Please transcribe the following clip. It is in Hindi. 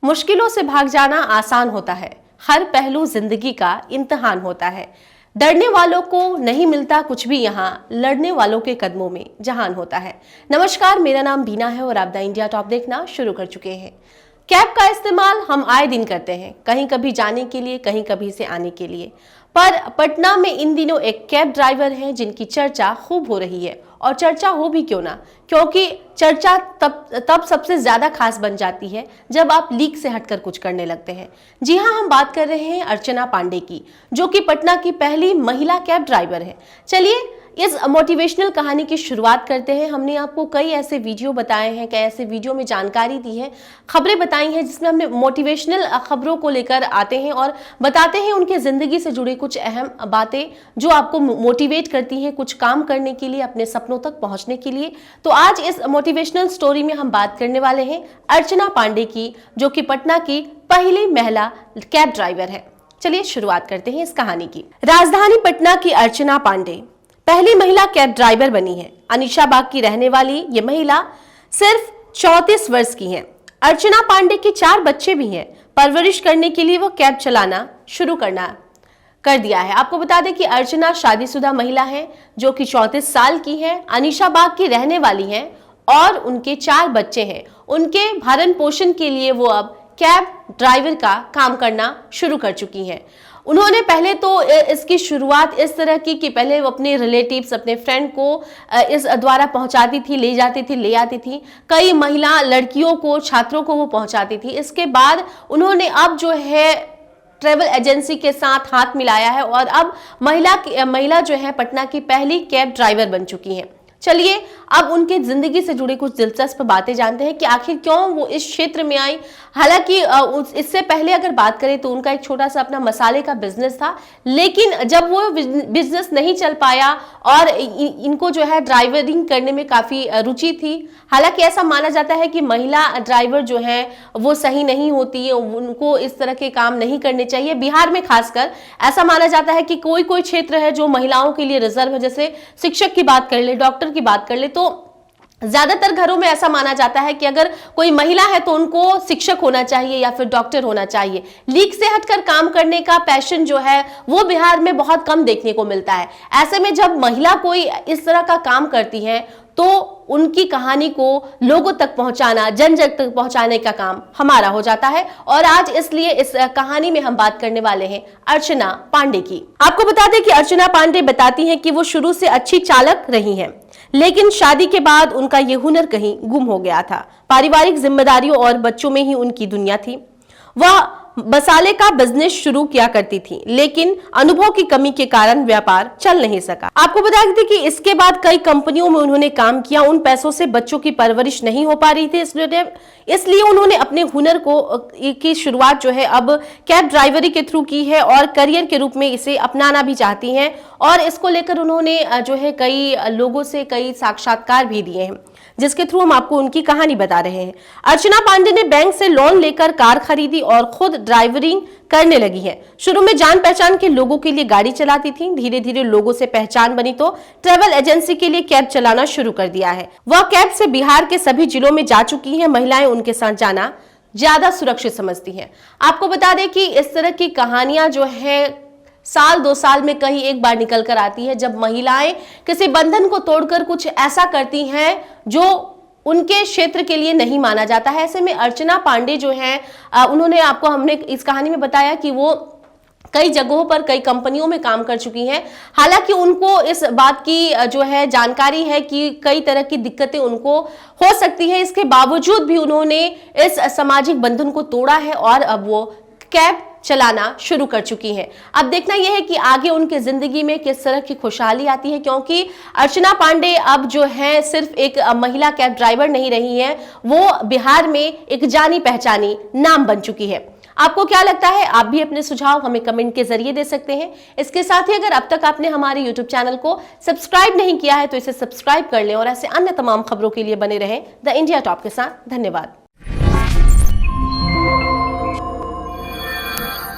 मुश्किलों से भाग जाना आसान होता है, हर पहलू जिंदगी का इम्तिहान होता है। डरने वालों को नहीं मिलता कुछ भी यहाँ, लड़ने वालों के कदमों में जहान होता है। नमस्कार, मेरा नाम बीना है और आप द इंडिया टॉप देखना शुरू कर चुके हैं। कैब का इस्तेमाल हम आए दिन करते हैं, कहीं कभी जाने के लिए, कहीं कभी से आने के लिए। पर पटना में इन दिनों एक कैब ड्राइवर हैं जिनकी चर्चा खूब हो रही है। और चर्चा हो भी क्यों ना, क्योंकि चर्चा तब सबसे ज्यादा खास बन जाती है जब आप लीक से हटकर कुछ करने लगते हैं। जी हाँ, हम बात कर रहे हैं अर्चना पांडे की, जो कि पटना की पहली महिला कैब ड्राइवर है। चलिए इस मोटिवेशनल कहानी की शुरुआत करते हैं। हमने आपको कई ऐसे वीडियो बताए हैं, कई ऐसे वीडियो में जानकारी दी है, खबरें बताई हैं, जिसमें हमने मोटिवेशनल खबरों को लेकर आते हैं और बताते हैं उनके जिंदगी से जुड़ी कुछ अहम बातें जो आपको मोटिवेट करती हैं कुछ काम करने के लिए, अपने सपनों तक पहुंचने के लिए। तो आज इस मोटिवेशनल स्टोरी में हम बात करने वाले हैं अर्चना पांडे की, जो कि पटना की पहली महिला कैब ड्राइवर है। चलिए शुरुआत करते हैं इस कहानी की। राजधानी पटना की अर्चना पांडे पहली महिला कैब ड्राइवर बनी है। अनीशाबाग की रहने वाली ये महिला सिर्फ 34 वर्ष की हैं। अर्चना पांडे के 4 बच्चे भी हैं। परवरिश करने के लिए वो कैब चलाना शुरू कर दिया है। आपको बता दें कि अर्चना शादीशुदा महिला है, जो कि 34 साल की है, अनीशाबाग की रहने वाली हैं और उनके 4 बच्चे हैं। उनके भरण पोषण के लिए वो अब कैब ड्राइवर का काम करना शुरू कर चुकी हैं। उन्होंने पहले तो इसकी शुरुआत इस तरह की कि पहले वो अपने रिलेटिव्स, अपने फ्रेंड को इस द्वारा पहुंचाती थी, ले जाती थी, ले आती थी। कई महिला लड़कियों को, छात्रों को वो पहुंचाती थी। इसके बाद उन्होंने अब जो है ट्रैवल एजेंसी के साथ हाथ मिलाया है और अब महिला जो है पटना की पहली कैब ड्राइवर बन चुकी हैं। चलिए अब उनके जिंदगी से जुड़ी कुछ दिलचस्प बातें जानते हैं कि आखिर क्यों वो इस क्षेत्र में आई। हालांकि इससे पहले अगर बात करें तो उनका एक छोटा सा अपना मसाले का बिजनेस था, लेकिन जब वो बिजनेस नहीं चल पाया और इनको जो है ड्राइवरिंग करने में काफी रुचि थी। हालांकि ऐसा माना जाता है कि महिला ड्राइवर जो है वो सही नहीं होती है, उनको इस तरह के काम नहीं करने चाहिए। बिहार में खासकर ऐसा माना जाता है कि कोई क्षेत्र है जो महिलाओं के लिए रिजर्व है, जैसे शिक्षक की बात कर ले, डॉक्टर की बात कर ले, तो ज्यादातर घरों में ऐसा माना जाता है कि अगर कोई महिला है तो उनको शिक्षक होना चाहिए या फिर डॉक्टर होना चाहिए। लीक से हटकर काम करने का पैशन जो है वो बिहार में बहुत कम देखने को मिलता है। ऐसे में जब महिला कोई इस तरह का काम करती है तो उनकी कहानी को लोगों तक पहुंचाना, जन जन तक पहुंचाने का काम हमारा हो जाता है। और आज इसलिए इस कहानी में हम बात करने वाले हैं अर्चना पांडे की। आपको बता दें कि अर्चना पांडे बताती हैं कि वो शुरू से अच्छी चालक रही हैं, लेकिन शादी के बाद उनका ये हुनर कहीं गुम हो गया था। पारिवारिक जिम्मेदारियों और बच्चों में ही उनकी दुनिया थी। वह मसाले का बिजनेस शुरू किया करती थी, लेकिन अनुभव की कमी के कारण व्यापार चल नहीं सका। आपको बता दें कि इसके बाद कई कंपनियों में उन्होंने काम किया। उन पैसों से बच्चों की परवरिश नहीं हो पा रही थी, इसलिए उन्होंने अपने हुनर की शुरुआत जो है अब कैब ड्राइवरी के थ्रू की है और करियर के रूप में इसे अपनाना भी चाहती हैं। और इसको लेकर उन्होंने जो है कई लोगों से कई साक्षात्कार भी दिए हैं, जिसके थ्रू हम आपको उनकी कहानी बता रहे हैं। अर्चना पांडे ने बैंक से लोन लेकर कार खरीदी और खुद ड्राइवरिंग करने लगी है। शुरू में जान पहचान के लोगों के लिए गाड़ी चलाती थी, धीरे धीरे लोगों से पहचान बनी तो ट्रैवल एजेंसी के लिए कैब चलाना शुरू कर दिया है। वह कैब से बिहार के सभी जिलों में जा चुकी हैं। महिलाएं उनके साथ जाना ज्यादा सुरक्षित समझती हैं। आपको बता दें कि इस तरह की कहानियां जो है साल 2 साल में कहीं एक बार निकल कर आती है, जब महिलाएं किसी बंधन को तोड़कर कुछ ऐसा करती हैं जो उनके क्षेत्र के लिए नहीं माना जाता है। ऐसे में अर्चना पांडे जो है हमने इस कहानी में बताया कि वो कई जगहों पर, कई कंपनियों में काम कर चुकी हैं। हालांकि उनको इस बात की जो है जानकारी है कि कई तरह की दिक्कतें उनको हो सकती है, इसके बावजूद भी उन्होंने इस सामाजिक बंधन को तोड़ा है और अब वो कैब चलाना शुरू कर चुकी हैं। अब देखना यह है कि आगे उनके जिंदगी में किस तरह की खुशहाली आती है, क्योंकि अर्चना पांडे अब जो है सिर्फ एक महिला कैब ड्राइवर नहीं रही है, वो बिहार में एक जानी पहचानी नाम बन चुकी है। आपको क्या लगता है? आप भी अपने सुझाव हमें कमेंट के जरिए दे सकते हैं। इसके साथ ही अगर अब तक आपने हमारे YouTube चैनल को सब्सक्राइब नहीं किया है तो इसे सब्सक्राइब कर लें और ऐसे अन्य तमाम खबरों के लिए बने रहें द इंडिया टॉप के साथ। धन्यवाद।